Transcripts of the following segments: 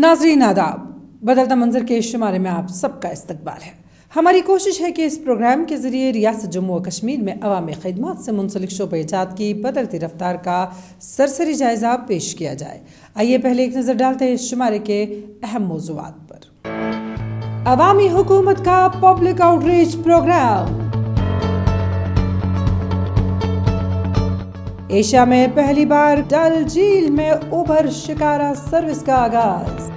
नाज़रीन आदाब, बदलता मंजर के शुमारे में आप सबका इस्तकबाल है। हमारी कोशिश है कि इस प्रोग्राम के ज़रिए रियासत जम्मू और कश्मीर में अवामी खिदमत से मुंसलिक शोबे-ए-जात की बदलती रफ्तार का सरसरी जायज़ा पेश किया जाए। आइए पहले एक नज़र डालते हैं इस शुमारे के अहम मौज़ूआत पर। अवामी हुकूमत का पब्लिक आउटरीच प्रोग्राम। एशिया में पहली बार डल झील में उबर शिकारा सर्विस का आगाज।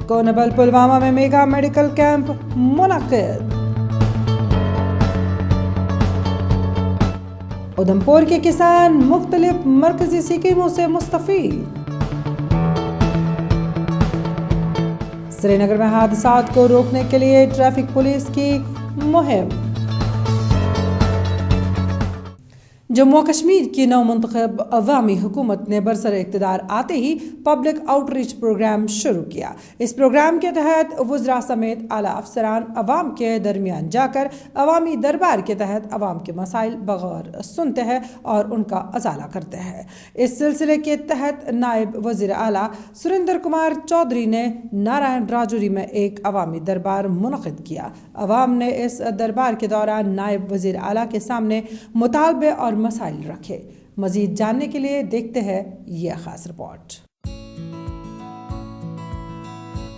कोनबल पुलवामा में मेगा मेडिकल कैंप मुनक्किद। उधमपुर के किसान मुख्तलिफ मरकजी स्कीमों से मुस्तफीद। श्रीनगर में हादसात को रोकने के लिए ट्रैफिक पुलिस की मुहिम। जम्मू कश्मीर की नवमुंतखब अवामी हुकूमत ने बरसर इक़्तिदार आते ही पब्लिक आउटरीच प्रोग्राम शुरू किया। इस प्रोग्राम के तहत वज़रा समेत आला अफसरान अवाम के दरमियान जाकर अवामी दरबार के तहत अवाम के मसाइल बगौर सुनते हैं और उनका अजाला करते हैं। इस सिलसिले के तहत नायब वज़ीर आला सुरेंद्र कुमार चौधरी ने नारायण राजौरी में एक अवामी दरबार मुनक़िद किया। अवाम ने इस दरबार के दौरान नायब वज़ीर आला के सामने मुतालबे और मसाइल रखे। मजीद जानने के लिए देखते हैं यह खास रिपोर्ट।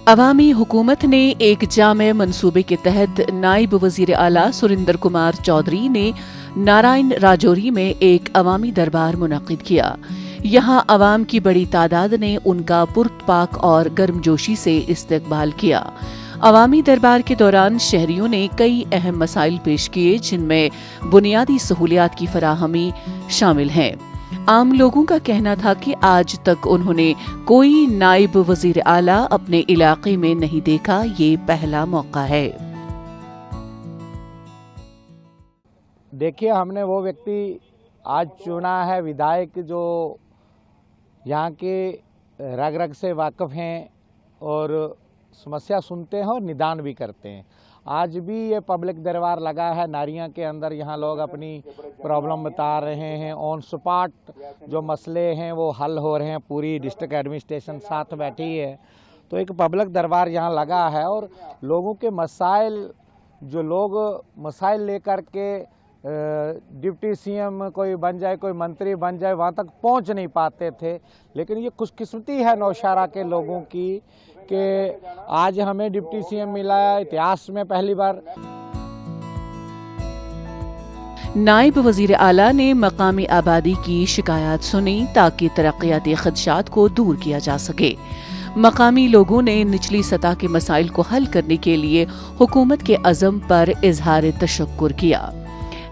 अवामी हुकूमत ने एक जामे मंसूबे के तहत नायब वजीर आला सुरेंद्र कुमार चौधरी ने नारायण राजौरी में एक अवामी दरबार मुनक़िद किया। यहाँ अवाम की बड़ी तादाद ने उनका पुरतपाक और गर्मजोशी से इस्तकबाल किया। अवामी दरबार के दौरान शहरियों ने कई अहम मसाइल पेश किए, जिनमें बुनियादी सहूलियात की फराहमी शामिल हैं। आम लोगों का कहना था कि आज तक उन्होंने कोई नायब वजीर आला अपने इलाके में नहीं देखा, ये पहला मौका है। देखिए, हमने वो व्यक्ति आज चुना है विधायक जो यहाँ के रग रग से वाकिफ हैं और समस्या सुनते हैं और निदान भी करते हैं। आज भी ये पब्लिक दरबार लगा है नारियां के अंदर, यहाँ लोग अपनी प्रॉब्लम बता रहे हैं। ऑन स्पॉट जो मसले हैं वो हल हो रहे हैं। पूरी डिस्ट्रिक्ट एडमिनिस्ट्रेशन साथ बैठी है, तो एक पब्लिक दरबार यहाँ लगा है और लोगों के मसाइल, जो लोग मसाइल लेकर के डिप्टी सीएम कोई बन जाए, कोई मंत्री बन जाए, वहाँ तक पहुँच नहीं पाते थे। लेकिन ये खुशकिस्मती है नौशहरा के लोगों की कि आज हमें डिप्टी सीएम मिला है, इतिहास में पहली बार। नायब वजीर आला ने मकामी आबादी की शिकायत सुनी ताकि तरक्याती खदशात को दूर किया जा सके। मकामी लोगों ने निचली सतह के मसाइल को हल करने के लिए हुकूमत के अज़म पर इजहार तशक्कुर किया।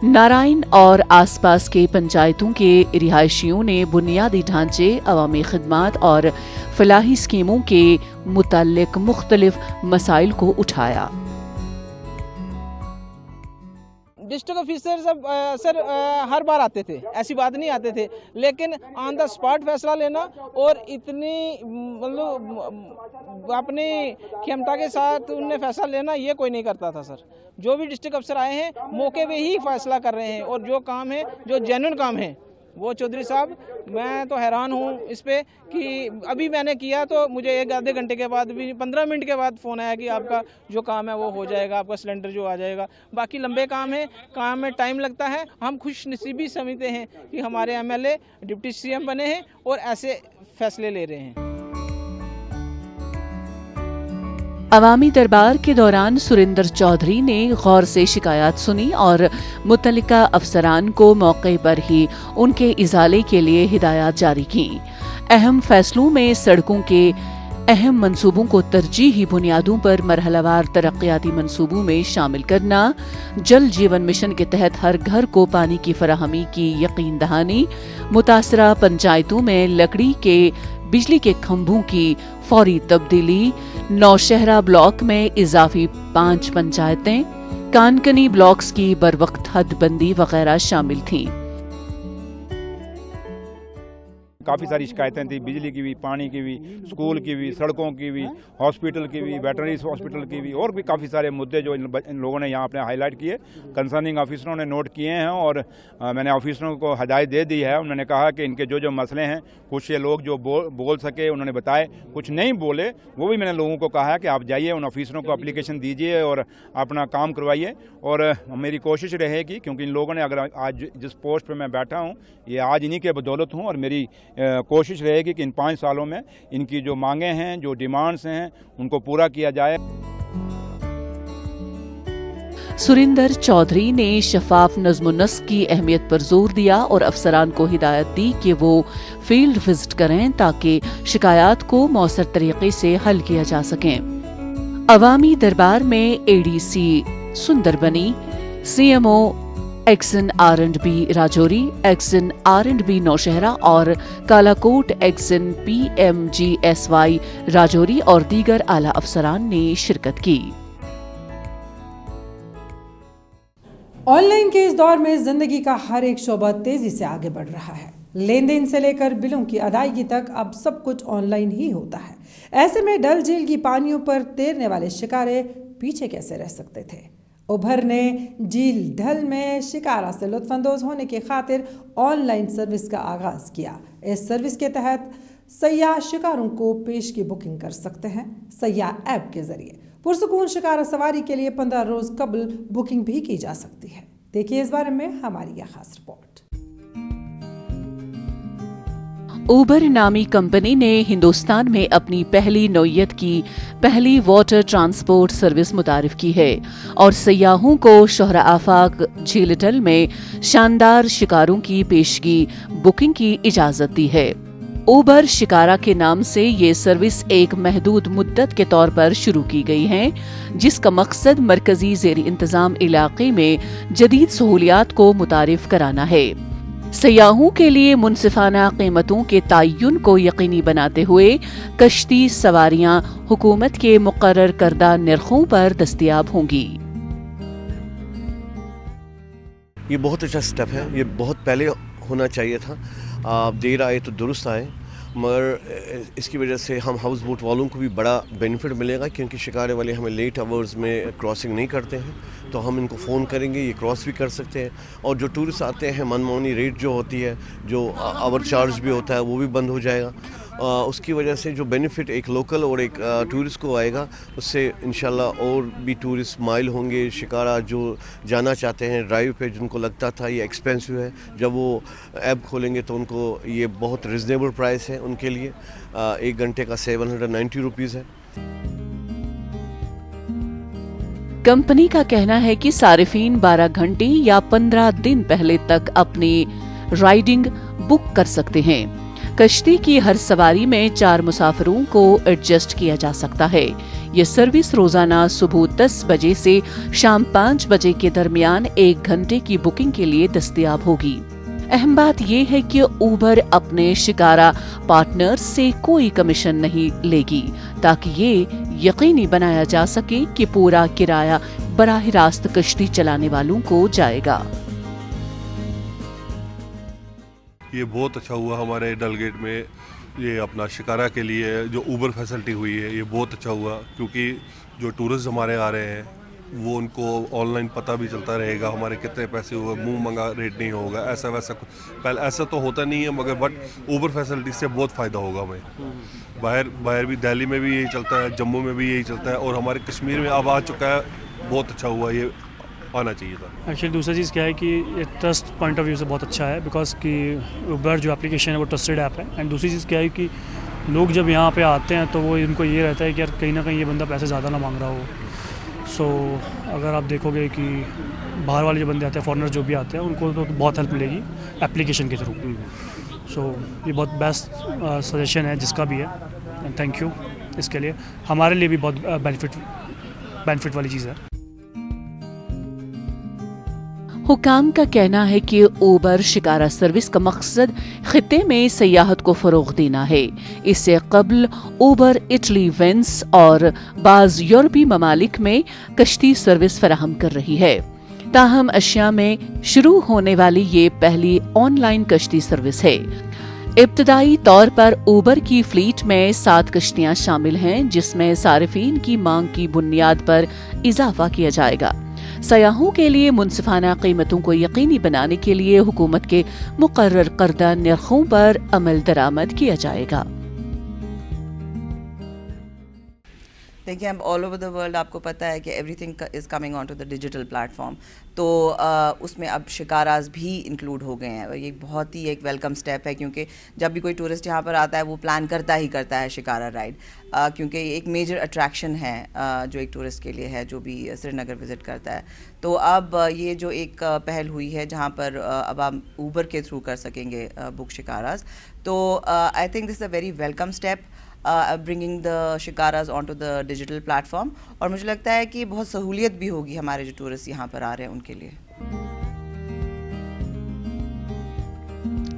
नारायण और आसपास के पंचायतों के रिहायशियों ने बुनियादी ढांचे, अवामी खिदमत और फलाही स्कीमों के मुताल्लिक मुख्तलिफ मसाइल को उठाया। डिस्ट्रिक्ट ऑफिसर सर हर बार आते थे, ऐसी बात नहीं आते थे, लेकिन ऑन द स्पॉट फैसला लेना और इतनी मतलब अपनी क्षमता के साथ उनने फैसला लेना, ये कोई नहीं करता था सर। जो भी डिस्ट्रिक्ट अफसर आए हैं मौके पे ही फैसला कर रहे हैं और जो काम है, जो जेन्युइन काम है, वो चौधरी साहब, मैं तो हैरान हूँ इस पे कि अभी मैंने किया तो मुझे एक आधे घंटे के बाद भी 15 मिनट के बाद फ़ोन आया कि आपका जो काम है वो हो जाएगा, आपका सिलेंडर जो आ जाएगा। बाकी लंबे काम है, काम में टाइम लगता है। हम खुश नसीबी समझते हैं कि हमारे एमएलए डिप्टी सीएम बने हैं और ऐसे फैसले ले रहे हैं। अवामी दरबार के दौरान सुरेंद्र चौधरी ने गौर से शिकायत सुनी और मुतल्लिका अफसरान को मौके पर ही उनके इजाले के लिए हिदायत जारी की। अहम फैसलों में सड़कों के अहम मंसूबों को तरजीही बुनियादों पर मरहलावार तरक्याती मंसूबों में शामिल करना, जल जीवन मिशन के तहत हर घर को पानी की फराहमी की यकीन दहानी, मुतासरा पंचायतों में लकड़ी के बिजली के खंभों की फौरी तब्दीली, नौशहरा ब्लॉक में इजाफी 5 पंचायतें, कानकनी ब्लॉक्स की बरवक्त हदबंदी वगैरह शामिल थीं। काफ़ी सारी शिकायतें थी, बिजली की भी, पानी की भी, स्कूल की भी, सड़कों की भी, हॉस्पिटल की भी, वेटरनरी हॉस्पिटल की भी, और भी काफ़ी सारे मुद्दे जो इन लोगों ने यहाँ अपने हाईलाइट किए, कंसर्निंग ऑफिसरों ने नोट किए हैं और मैंने ऑफिसरों को हदायत दे दी है। उन्होंने कहा कि इनके जो मसले हैं, कुछ ये लोग जो बोल सके उन्होंने बताए, कुछ नहीं बोले वो भी मैंने लोगों को कहा है कि आप जाइए उन ऑफिसरों को एप्लीकेशन दीजिए और अपना काम करवाइए। और मेरी कोशिश रहेगी, क्योंकि इन लोगों ने अगर आज जिस पोस्ट पे मैं बैठा हूँ ये आज इन्हीं के बदौलत हूँ, और मेरी कोशिश रहेगी कि इन 5 सालों में इनकी जो मांगें हैं, जो डिमांड्स हैं, उनको पूरा किया जाए। सुरिंदर चौधरी ने शफाफ नज़्म-ओ-नस्क की अहमियत पर जोर दिया और अफसरान को हिदायत दी कि वो फील्ड विजिट करें ताकि शिकायत को मौसर तरीके से हल किया जा सके। अवामी दरबार में ADC Sunderbani, CMO XEN R&B Rajouri, XEN R&B Nowshera और कालाकोट एक्सन PMGSY राजौरी और दीगर आला अफसरान ने शिरकत की। ऑनलाइन के इस दौर में जिंदगी का हर एक शोबा तेजी से आगे बढ़ रहा है। लेन देन से लेकर बिलों की अदायगी तक अब सब कुछ ऑनलाइन ही होता है। ऐसे में डल झील की पानियों पर तैरने वाले शिकारे पीछे कैसे रह सकते थे। उभर ने झील ढल में शिकारा से लुत्फानंदोज होने की खातिर ऑनलाइन सर्विस का आगाज किया। इस सर्विस के तहत सयाह शिकारों को पेश की बुकिंग कर सकते हैं। सयाह ऐप के जरिए पुरसुकून शिकारा सवारी के लिए 15 रोज कबल बुकिंग भी की जा सकती है। देखिए इस बारे में हमारी यह खास रिपोर्ट। उबर नामी कंपनी ने हिंदुस्तान में अपनी पहली नौयत की पहली वाटर ट्रांसपोर्ट सर्विस मुतारिफ की है और सयाहों को शोहरा आफाक झील डल में शानदार शिकारों की पेशगी बुकिंग की इजाजत दी है। उबर शिकारा के नाम से ये सर्विस एक महदूद मुद्दत के तौर पर शुरू की गई है, जिसका मकसद मरकजी ज़ेरी इंतजाम इलाके में जदीद सहूलियात को मुतारिफ कराना है। सयाहों के लिए मुनसिफाना कीमतों के तयन को यकीनी बनाते हुए कश्ती सवारियां हुकूमत के मुकर्रर करदा निर्खों पर दस्तयाब होंगी। ये बहुत अच्छा स्टेप है, ये बहुत पहले होना चाहिए था। आप देर आए तो दुरुस्त आए, मगर इसकी वजह से हम हाउस बोट वालों को भी बड़ा बेनिफिट मिलेगा, क्योंकि शिकारे वाले हमें लेट आवर्स में क्रॉसिंग नहीं करते हैं, तो हम इनको फ़ोन करेंगे, ये क्रॉस भी कर सकते हैं। और जो टूरिस्ट आते हैं, मनमानी रेट जो होती है, जो आवर चार्ज भी होता है, वो भी बंद हो जाएगा। उसकी वजह से जो बेनिफिट एक लोकल और एक टूरिस्ट को आएगा, उससे इंशाल्लाह और भी टूरिस्ट माइल होंगे। शिकारा जो जाना चाहते हैं ड्राइव पे, जिनको लगता था ये एक्सपेंसिव है, जब वो ऐप खोलेंगे तो उनको ये बहुत रिजनेबल प्राइस है उनके लिए। 1 घंटे का 790 रुपीज़ है। कंपनी का कहना है कि सारिफीन 12 घंटे या 15 दिन पहले तक अपनी राइडिंग बुक कर सकते हैं। कश्ती की हर सवारी में 4 मुसाफिरों को एडजस्ट किया जा सकता है। ये सर्विस रोजाना सुबह 10 बजे से शाम 5 बजे के दरमियान 1 घंटे की बुकिंग के लिए दस्तयाब होगी। अहम बात यह है कि उबर अपने शिकारा पार्टनर्स से कोई कमीशन नहीं लेगी, ताकि ये यकीनी बनाया जा सके कि पूरा किराया बराह रास्त कश्ती चलाने वालों को जाएगा। ये बहुत अच्छा हुआ हमारे डलगेट में, ये अपना शिकारा के लिए जो उबर फैसिलिटी हुई है, ये बहुत अच्छा हुआ, क्योंकि जो टूरिस्ट हमारे आ रहे हैं वो उनको ऑनलाइन पता भी चलता रहेगा हमारे कितने पैसे हुए, मुंह मंगा रेट नहीं होगा, ऐसा वैसा पहले ऐसा तो होता नहीं है, मगर बट उबर फैसिलिटी से बहुत फ़ायदा होगा हमें। बाहर भी दिल्ली में भी यही चलता है, जम्मू में भी यही चलता है, और हमारे कश्मीर में अब आ चुका है। बहुत अच्छा हुआ, ये आना चाहिए था। एक्चुअली दूसरा चीज़ क्या है कि ये ट्रस्ट पॉइंट ऑफ व्यू से बहुत अच्छा है, बिकॉज कि उबर जो एप्लीकेशन है वो ट्रस्टेड ऐप है। एंड दूसरी चीज़ क्या है कि लोग जब यहाँ पे आते हैं तो वो उनको ये रहता है कि यार कहीं ना कहीं ये बंदा पैसे ज़्यादा ना मांग रहा हो। सो अगर आप देखोगे कि बाहर वाले जो बंदे आते हैं, फॉरेनर जो भी आते हैं, उनको तो बहुत हेल्प मिलेगी एप्लीकेशन के थ्रू। सो ये बहुत बेस्ट सजेशन है जिसका भी है, एंड थैंक यू इसके लिए। हमारे लिए भी बहुत बेनिफिट वाली चीज़ है। हुकाम का कहना है कि उबर शिकारा सर्विस का मकसद खित्ते में सयाहत को फरोग देना है। इससे कबल उबर इटली, वेंस और बाज यूरोपीय ममालिक में कश्ती सर्विस फराहम कर रही है। ताहम एशिया में शुरू होने वाली ये पहली ऑनलाइन कश्ती सर्विस है। इब्तदाई तौर पर ऊबर की फ्लीट में 7 कश्तियां शामिल हैं, जिसमें सारिफीन की मांग की बुनियाद पर इजाफा किया जाएगा। सयाहों के लिए मुनसिफाना कीमतों को यकीनी बनाने के लिए हुकूमत के मुकर्रर करदा निर्खों पर अमल दरामद किया जाएगा। देखिए, अब ऑल ओवर द वर्ल्ड आपको पता है कि everything is coming on to the digital platform, तो उसमें अब शिकाराज भी इंक्लूड हो गए हैं। ये बहुत ही एक वेलकम स्टेप है, क्योंकि जब भी कोई टूरिस्ट यहाँ पर आता है वो प्लान करता ही करता है शिकारा राइड, क्योंकि ये एक मेजर अट्रैक्शन है जो एक टूरिस्ट के लिए है जो भी श्रीनगर विज़िट करता है। तो अब ये जो एक पहल हुई है जहाँ पर अब आप ऊबर के थ्रू कर सकेंगे बुक शिकाराज, तो I think this is a very welcome step bringing the shikaras on to the digital platform, और मुझे लगता है कि बहुत सहूलियत भी होगी हमारे जो टूरिस्ट यहाँ पर आ रहे हैं उनके लिए।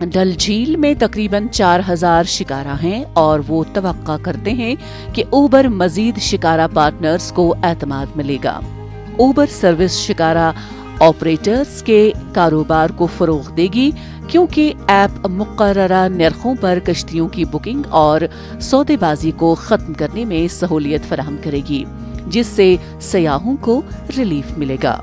डल झील में तकरीबन 4000 शिकारा हैं और वो तवक्का करते हैं कि ऊबर मजीद शिकारा पार्टनर्स को एतमाद मिलेगा। ऊबर सर्विस शिकारा ऑपरेटर्स के कारोबार को फरोग देगी, क्योंकि ऐप मुकर्ररा नरखों पर कश्तियों की बुकिंग और सौदेबाजी को खत्म करने में सहूलियत फराहम करेगी, जिससे सयाहों को रिलीफ मिलेगा।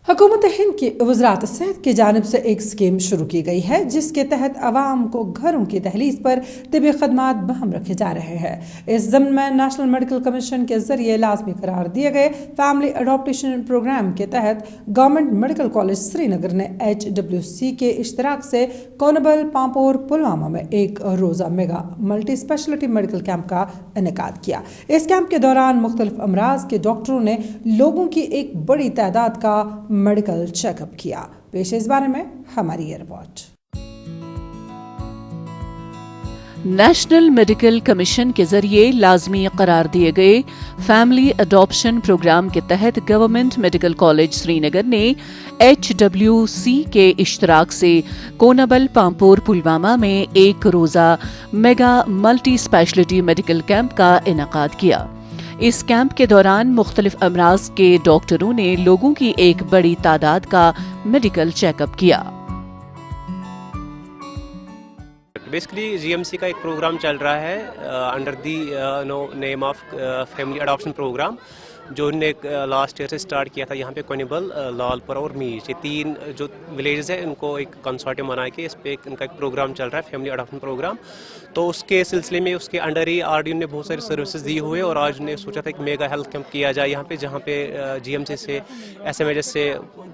हुकूमत हिंद की वज़रात सेहत की जानिब से एक स्कीम शुरू की गई है, जिसके तहत आवाम को घरों की दहलीज पर तिबी खदमात बहम रखे जा रहे हैं। इस ज़म्न में नेशनल मेडिकल कमीशन के जरिए लाजमी करार दिए गए फैमिली अडॉप्टेशन प्रोग्राम के तहत गवर्नमेंट मेडिकल कॉलेज श्रीनगर ने HWC के इश्तराक से कोनबल, पांपोर, पुलवामा में एक रोज़ा mega multi speciality medical camp का इनेकाद किया। इस कैंप के दौरान मुख्तलिफ अमराज के डॉक्टरों ने लोगों की एक बड़ी तादाद का मेडिकल चेकअप किया। पेश इस बारे में हमारी ये रिपोर्ट। नेशनल मेडिकल कमीशन के जरिए लाजमी करार दिए गए फैमिली अडॉप्शन प्रोग्राम के तहत गवर्नमेंट मेडिकल कॉलेज श्रीनगर ने HWC के इश्तराक से कोनाबल, पांपोर, पुलवामा में एक रोज़ा mega multi speciality medical camp का इनेकाद किया। इस कैंप के दौरान मुख्तलिफ अमराज के डॉक्टरों ने लोगों की एक बड़ी तादाद का मेडिकल चेकअप किया। बेसिकली GMC का एक प्रोग्राम चल रहा है under the name of family adoption program, जो उन्होंने लास्ट ईयर से स्टार्ट किया था यहाँ पे कोनिबल, लालपुरा और मीच, ये 3 जो विलेजेस है इनको एक कंसोर्टियम बना के इस पे इनका एक प्रोग्राम चल रहा है फैमिली अडॉप्शन प्रोग्राम। तो उसके सिलसिले में उसके अंडर ही RDO ने बहुत सारी सर्विसेज दी हुए, और आज ने सोचा था एक मेगा हेल्थ कैंप किया जाए यहाँ पे, जहाँ पे GMC से SMHS से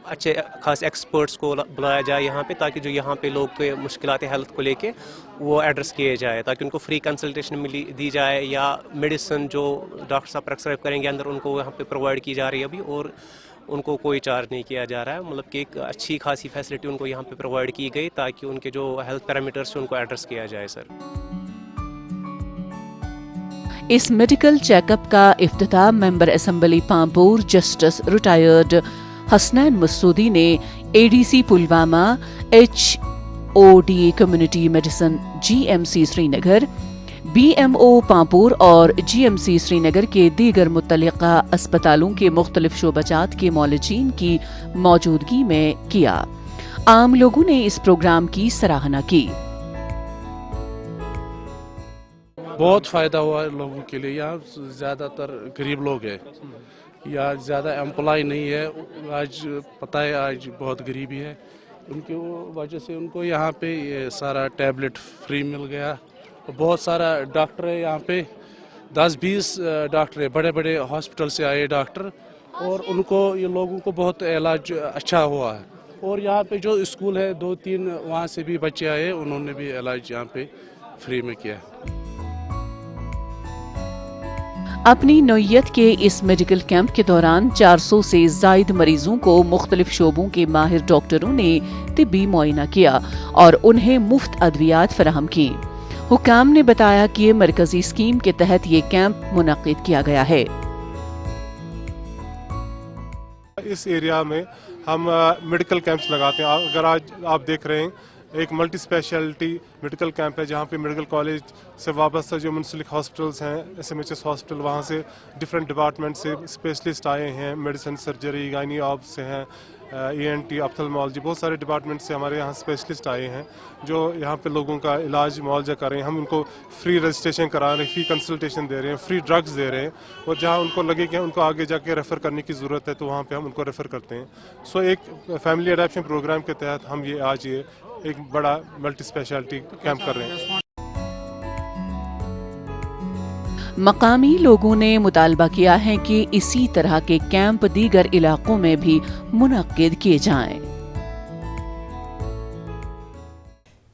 अच्छे खास एक्सपर्ट्स को बुलाया जाए यहाँ पे, ताकि जो यहाँ पे लोग के मुश्किलात हेल्थ को लेके वो एड्रेस किए जाए, ताकि उनको फ्री कंसल्टेशन दी जाए, या मेडिसिन जो डॉक्टर साहब प्रेस्क्राइब करेंगे अंदर उनको यहाँ पे प्रोवाइड की जा रही है अभी, और उनको कोई चार्ज नहीं किया जा रहा है। मतलब कि एक अच्छी खासी फैसिलिटी उनको यहाँ पे प्रोवाइड की गई, ताकि उनके जो हेल्थ पैरामीटर्स उनको एड्रेस किया जाए। सर, इस मेडिकल चेकअप का इफ्तिताह member assembly Pampore justice retired Hasnain Masoodi ने ADC Pulwama, HODA community medicine GMC Srinagar, BMO Pampore और GMC श्रीनगर के दीगर मुतल्लिका अस्पतालों के मुख्तलिफ शोबाजात के मौलिजीन की मौजूदगी में किया। आम लोगों ने इस प्रोग्राम की सराहना की। बहुत फ़ायदा हुआ लोगों के लिए। यहाँ ज़्यादातर गरीब लोग हैं, या ज़्यादा एम्प्लॉय नहीं है। आज पता है आज बहुत गरीबी है, उनकी वजह से उनको यहाँ पे ये सारा टैबलेट फ्री मिल गया। बहुत सारा डॉक्टर है यहाँ पे, 10-20 डॉक्टर है, बड़े बड़े हॉस्पिटल से आए डॉक्टर, और उनको ये लोगों को बहुत इलाज अच्छा हुआ है। और यहाँ पे जो स्कूल है 2-3 वहाँ से भी बच्चे आए, उन्होंने भी इलाज यहाँ पे फ्री में किया। अपनी नौयत के इस मेडिकल कैंप के दौरान 400 से ज़ायद मरीजों को मुख्तलिफ शोबों के माहिर डॉक्टरों ने तिब्बी मुआयना किया और उन्हें मुफ्त अद्वियात फराहम की। हुकाम ने बताया कि ये मरकजी स्कीम के तहत ये कैंप मुनक्किद किया गया है। इस एरिया में हम मेडिकल कैंप्स लगाते हैं। अगर आज आप देख रहे हैं एक मल्टी स्पेशलिटी मेडिकल कैंप है, जहाँ पे मेडिकल कॉलेज से वाबस्ता जो मुंसलिक हॉस्पिटल्स हैं, SMHS हॉस्पिटल, वहाँ से डिफरेंट डिपार्टमेंट से स्पेशलिस्ट आए हैं, मेडिसिन, सर्जरी, गायनी ऑप से हैं, ENT, ऑप्थेल्मोलॉजी, बहुत सारे डिपार्टमेंट से हमारे यहाँ स्पेशलिस्ट आए हैं जो यहाँ पे लोगों का इलाज मुआवजा कर रहे हैं। हम उनको फ्री रजिस्ट्रेशन करा रहे हैं, फ्री कंसल्टेशन दे रहे हैं, फ्री ड्रग्स दे रहे हैं, और जहाँ उनको लगे कि उनको आगे जाके रेफ़र करने की ज़रूरत है तो वहाँ पे हम उनको रेफ़र करते हैं। सो एक फैमिली अडॉप्शन प्रोग्राम के तहत हम ये आज ये एक बड़ा मल्टी स्पेशलिटी कैंप कर रहे हैं। मकामी लोगों ने मुतालबा किया है कि इसी तरह के कैंप दीगर इलाकों में भी मुनक्किद किए जाएं।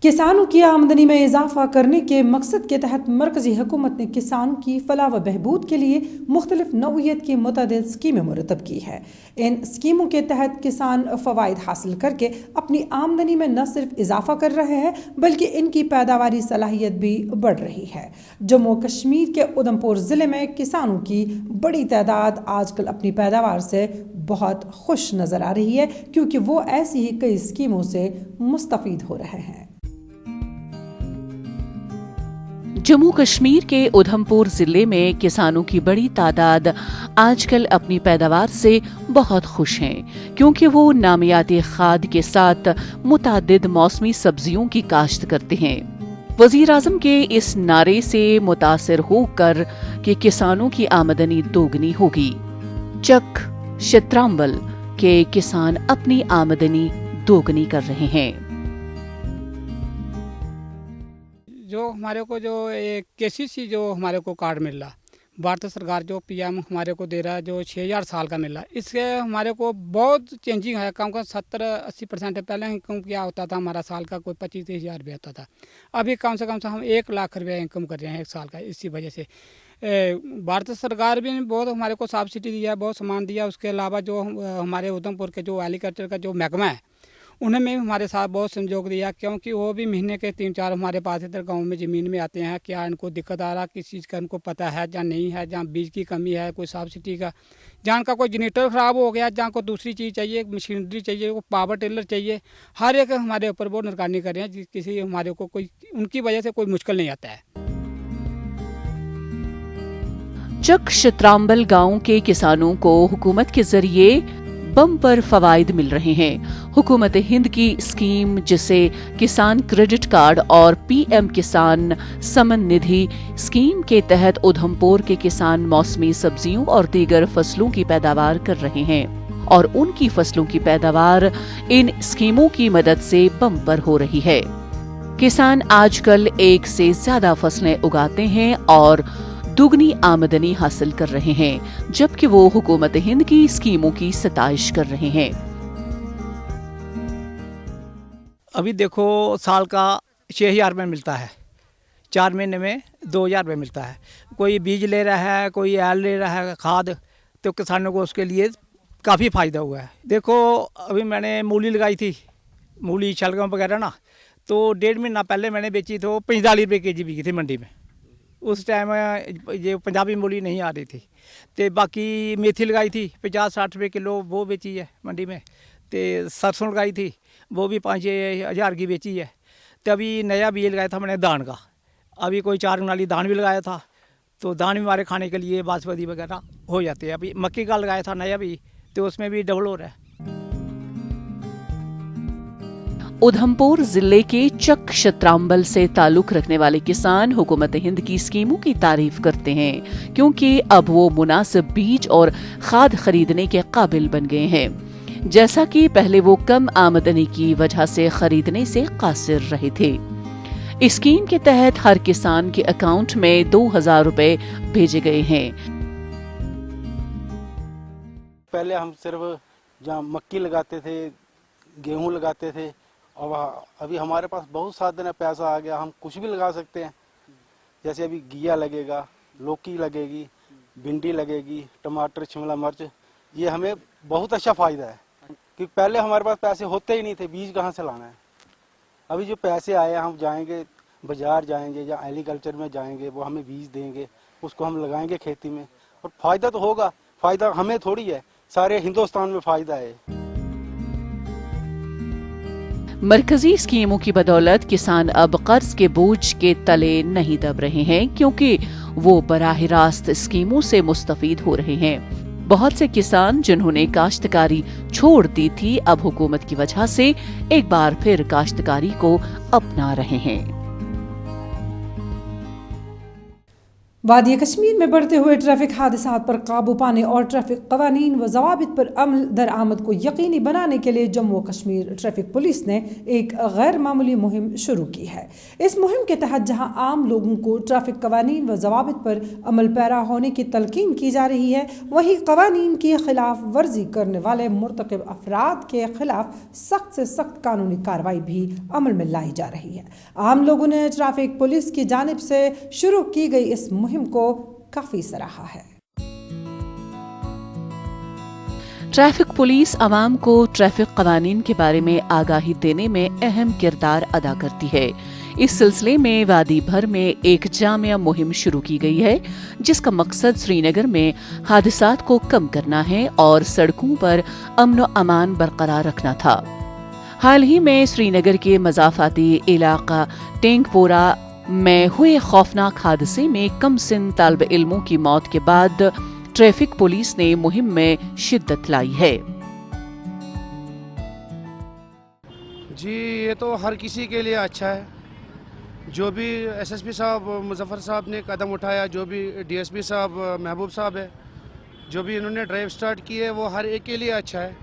किसानों की आमदनी में इजाफा करने के मकसद के तहत मरकजी हुकूमत ने किसानों की फलाह व बहबूद के लिए मुख्तलिफ नौइयत की मुतअद्दिद स्कीमें मुरतब की है। इन स्कीमों के तहत किसान फ़वाइद हासिल करके अपनी आमदनी में न सिर्फ इजाफा कर रहे हैं बल्कि इनकी पैदावारी सलाहियत भी बढ़ रही है। जम्मू कश्मीर के उधमपुर ज़िले में किसानों की बड़ी तादाद आजकल अपनी पैदावार से बहुत खुश नज़र आ रही है, क्योंकि वो ऐसी ही कई स्कीमों से मुस्तफ़ीद हो रहे हैं। जम्मू कश्मीर के उधमपुर जिले में किसानों की बड़ी तादाद आजकल अपनी पैदावार से बहुत खुश हैं, क्योंकि वो नामियाती खाद के साथ मुतादिद मौसमी सब्जियों की काश्त करते हैं। वजीर आज़म के इस नारे से मुतासिर होकर कि किसानों की आमदनी दोगुनी होगी, चक शत्राम्बल के किसान अपनी आमदनी दोगुनी कर रहे हैं। जो हमारे को जो KCC जो हमारे को कार्ड मिल रहा, भारत सरकार जो PM हमारे को दे रहा है, जो 6000 साल का मिल रहा, इससे हमारे को बहुत चेंजिंग है। कम 70-80% पहले इनकम क्या होता था, हमारा साल का कोई 25-30 हज़ार रुपया होता था। अभी कम से हम 1 लाख रुपया इनकम कर रहे हैं एक साल का। इसी वजह से भारत सरकार भी बहुत हमारे को सब्सिडी दिया, बहुत सामान दिया। उसके अलावा जो हमारे उधमपुर के जो एग्रीकल्चर का जो महकमा है, उन्होंने भी हमारे साथ बहुत सहयोग दिया, क्योंकि वो भी महीने के 3-4 हमारे पास इधर गांव में ज़मीन में आते हैं। क्या इनको दिक्कत आ रहा, किस चीज़ का इनको पता है या नहीं है, जहाँ बीज की कमी है, कोई सब्सिडी का, जहाँ का कोई जनरेटर ख़राब हो गया, जहाँ को दूसरी चीज़ चाहिए, मशीनरी चाहिए, को पावर टिलर चाहिए, हर एक हमारे ऊपर वो निगरानी कर रहे हैं। किसी हमारे को कोई उनकी वजह से कोई मुश्किल नहीं आता है। चक शत्राम्बल गांव के किसानों को हुकूमत के जरिए बम्पर फवाइद मिल रहे हैं। हुकूमत हिंद की स्कीम, जिसे किसान क्रेडिट कार्ड और PM किसान सम्मान निधि स्कीम के तहत उधमपुर के किसान मौसमी सब्जियों और दीगर फसलों की पैदावार कर रहे हैं, और उनकी फसलों की पैदावार इन स्कीमों की मदद से बम्पर हो रही है। किसान आजकल एक से ज्यादा फसलें उगाते हैं और दुगनी आमदनी हासिल कर रहे हैं, जबकि वो हुकूमत हिंद की स्कीमों की सताइश कर रहे हैं। अभी देखो, साल का 6000 रुपये मिलता है, 4 महीने में 2000 रुपये मिलता है। कोई बीज ले रहा है, कोई एल ले रहा है, खाद, तो किसानों को उसके लिए काफ़ी फ़ायदा हुआ है। देखो, अभी मैंने मूली लगाई थी, मूली शलगम वगैरह ना, तो 1.5 महीना पहले मैंने बेची तो 45 रुपये kg बिकी थी मंडी में। उस टाइम ये पंजाबी मूली नहीं आ रही थी। तो बाकी मेथी लगाई थी 50-60 रुपये किलो, वो बेची है मंडी में। तो सरसों लगाई थी, वो भी 5-6 हज़ार की बेची है। तो अभी नया बीज लगाया था मैंने धान का, अभी कोई 4 नाली धान भी लगाया था, तो धान भी हमारे खाने के लिए बासमती वगैरह हो जाते हैं। अभी मक्की का लगाया था नया भी, तो उसमें भी डबल हो रहा है। उधमपुर जिले के चक शत्राम्बल से ताल्लुक रखने वाले किसान हुकूमत हिंद की स्कीमों की तारीफ करते हैं, क्योंकि अब वो मुनासिब बीज और खाद खरीदने के काबिल बन गए हैं, जैसा कि पहले वो कम आमदनी की वजह से खरीदने से कासिर रहे थे। इस स्कीम के तहत हर किसान के अकाउंट में 2000 रुपए भेजे गए हैं। पहले हम सिर्फ जहाँ मक्की लगाते थे, गेहूं लगाते थे, और अभी हमारे पास बहुत साधन है, पैसा आ गया, हम कुछ भी लगा सकते हैं। जैसे अभी घिया लगेगा, लौकी लगेगी, भिंडी लगेगी, टमाटर, शिमला मिर्च, ये हमें बहुत अच्छा फ़ायदा है, क्योंकि पहले हमारे पास पैसे होते ही नहीं थे, बीज कहाँ से लाना है। अभी जो पैसे आए, हम जाएंगे बाज़ार जाएंगे या एग्रीकल्चर में जाएंगे, वो हमें बीज देंगे, उसको हम लगाएंगे खेती में, और फ़ायदा तो होगा। फ़ायदा हमें थोड़ी है, सारे हिंदुस्तान में फ़ायदा है। मरकजी स्कीमों की बदौलत किसान अब कर्ज के बोझ के तले नहीं दब रहे हैं, क्योंकि वो बराह रास्त स्कीमों से मुस्तफीद हो रहे हैं। बहुत से किसान जिन्होंने काश्तकारी छोड़ दी थी, अब हुकूमत की वजह से एक बार फिर काश्तकारी को अपना रहे हैं। वादी कश्मीर में बढ़ते हुए ट्रैफिक हादसात पर काबू पाने और ट्रैफिक कवानीन व ज़वाबित पर अमल दरामद को यकीनी बनाने के लिए जम्मू कश्मीर ट्रैफिक पुलिस ने एक गैर मामूली मुहिम शुरू की है। इस मुहिम के तहत जहां आम लोगों को ट्रैफिक कवानीन व ज़वाबित पर अमल पैरा होने की तलकीन की जा रही है, वहीं कवानीन की खिलाफ वर्जी करने वाले मुर्तकिब अफराद के खिलाफ सख्त से सख्त कानूनी कार्रवाई भी अमल में लाई जा रही है। आम लोगों ने ट्रैफिक पुलिस की जानिब से शुरू की गई इस मुहिम को काफी सराहा है। ट्रैफिक पुलिस आवाम को ट्रैफिक कवानीन के बारे में आगाही देने में अहम किरदार अदा करती है। इस सिलसिले में वादी भर में एक जामिया मुहिम शुरू की गई है, जिसका मकसद श्रीनगर में हादसात को कम करना है और सड़कों पर अमन व अमान बरकरार रखना था। हाल ही में श्रीनगर के मज़ाफ़ाती इलाका टेंगपोरा में हुए खौफनाक हादसे में कम सिन तालिब इल्मों की मौत के बाद ट्रैफिक पुलिस ने मुहिम में शिद्दत लाई है। जी, ये तो हर किसी के लिए अच्छा है। जो भी एसएसपी साहब मुजफ्फर साहब ने कदम उठाया, जो भी डीएसपी साहब महबूब साहब है, जो भी इन्होंने ड्राइव स्टार्ट की है, वो हर एक के लिए अच्छा है।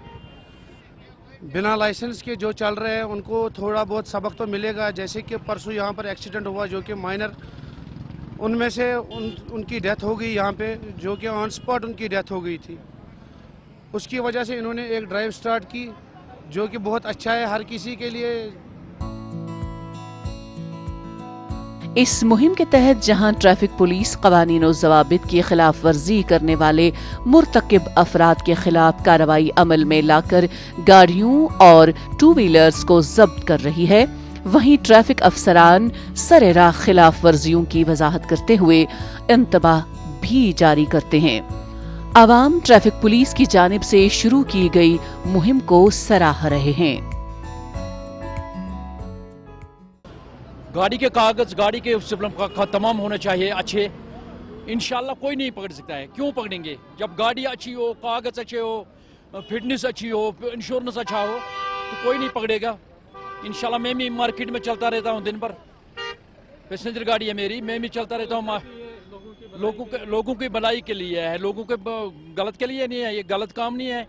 बिना लाइसेंस के जो चल रहे हैं उनको थोड़ा बहुत सबक तो मिलेगा। जैसे कि परसों यहाँ पर एक्सीडेंट हुआ, जो कि माइनर, उनमें से उनकी डेथ हो गई यहाँ पे, जो कि ऑन स्पॉट उनकी डेथ हो गई थी। उसकी वजह से इन्होंने एक ड्राइव स्टार्ट की, जो कि बहुत अच्छा है हर किसी के लिए। इस मुहिम के तहत जहां ट्रैफिक पुलिस कवानीन और ज़वाबित की खिलाफ वर्जी करने वाले मुर्तकिब अफराद के खिलाफ कार्रवाई अमल में लाकर गाड़ियों और टू व्हीलर्स को जब्त कर रही है, वहीं ट्रैफिक अफसरान सरेराह खिलाफ वर्जियों की वजाहत करते हुए इंतबाह भी जारी करते हैं। आवाम ट्रैफिक पुलिस की जानिब से शुरू की गई मुहिम को सराह रहे हैं। गाड़ी के कागज, गाड़ी के तमाम होने चाहिए अच्छे। इंशाल्लाह कोई नहीं पकड़ सकता है। क्यों पकड़ेंगे? जब गाड़ी अच्छी हो, कागज अच्छे हो, फिटनेस अच्छी हो, इंश्योरेंस अच्छा हो, तो कोई नहीं पकड़ेगा। इंशाल्लाह मैं भी मार्केट में चलता रहता हूँ दिन भर, पैसेंजर गाड़ी है मेरी, मैं भी चलता रहता हूँ। लोगों की भलाई के लिए है, लोगों के गलत के लिए नहीं है, ये गलत काम नहीं है।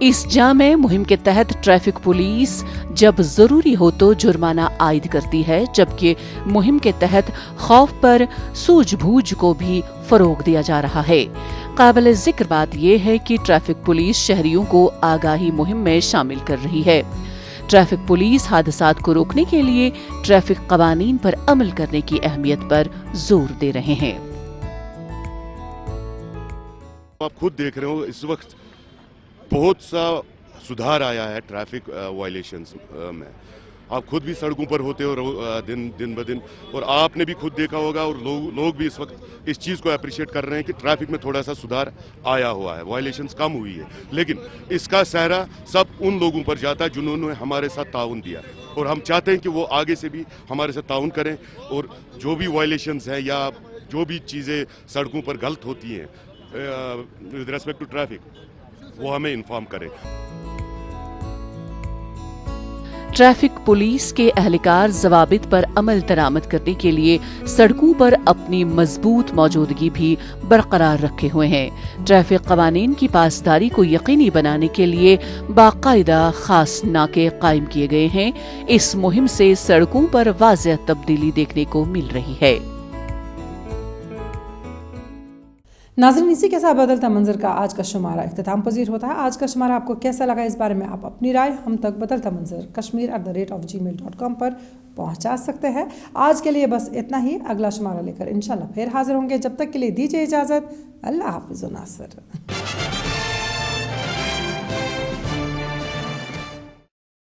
इस जामे मुहिम के तहत ट्रैफिक पुलिस जब जरूरी हो तो जुर्माना आयद करती है, जबकि मुहिम के तहत खौफ पर सूझबूझ को भी फरोग दिया जा रहा है। काबिल जिक्र बात यह है कि ट्रैफिक पुलिस शहरियों को आगाही मुहिम में शामिल कर रही है। ट्रैफिक पुलिस हादसात को रोकने के लिए ट्रैफिक कवानीन पर अमल करने की अहमियत पर जोर दे रहे हैं। आप खुद देख रहे हो इस वक्त बहुत सा सुधार आया है ट्रैफिक वायलेशंस में। आप खुद भी सड़कों पर होते हो दिन ब दिन, और आपने भी खुद देखा होगा, और लोग भी इस वक्त इस चीज़ को अप्रिशिएट कर रहे हैं कि ट्रैफिक में थोड़ा सा सुधार आया हुआ है, वायलेशंस कम हुई है। लेकिन इसका सहरा सब उन लोगों पर जाता है जिन्होंने हमारे साथ ताउन दिया, और हम चाहते हैं कि वो आगे से भी हमारे साथ ताउन करें, और जो भी वायलेशंस हैं या जो भी चीज़ें सड़कों पर गलत होती हैं विद रेस्पेक्ट टू ट्रैफिक, वो हमें इन्फॉर्म करें। ट्रैफिक पुलिस के एहलकार ज़वाबित पर अमल दरामद करने के लिए सड़कों पर अपनी मजबूत मौजूदगी भी बरकरार रखे हुए हैं। ट्रैफिक कवानीन की पासदारी को यकीनी बनाने के लिए बाकायदा खास नाके कायम किए गए हैं। इस मुहिम से सड़कों पर वाज़ेह तब्दीली देखने को मिल रही है। नाज़रीन, इसी के साथ बदलता मंजर का आज का शुमारा इख्तिताम पजीर होता है। आज का शुमारा आपको कैसा लगा, इस बारे में आप अपनी राय हम तक बदलता मंजर kashmir@gmail.com पर पहुंचा सकते हैं। आज के लिए बस इतना ही। अगला शुमारा लेकर इंशाल्लाह फिर हाजिर होंगे। जब तक के लिए दीजिए इजाज़त। अल्लाह हाफिज़ नासिर।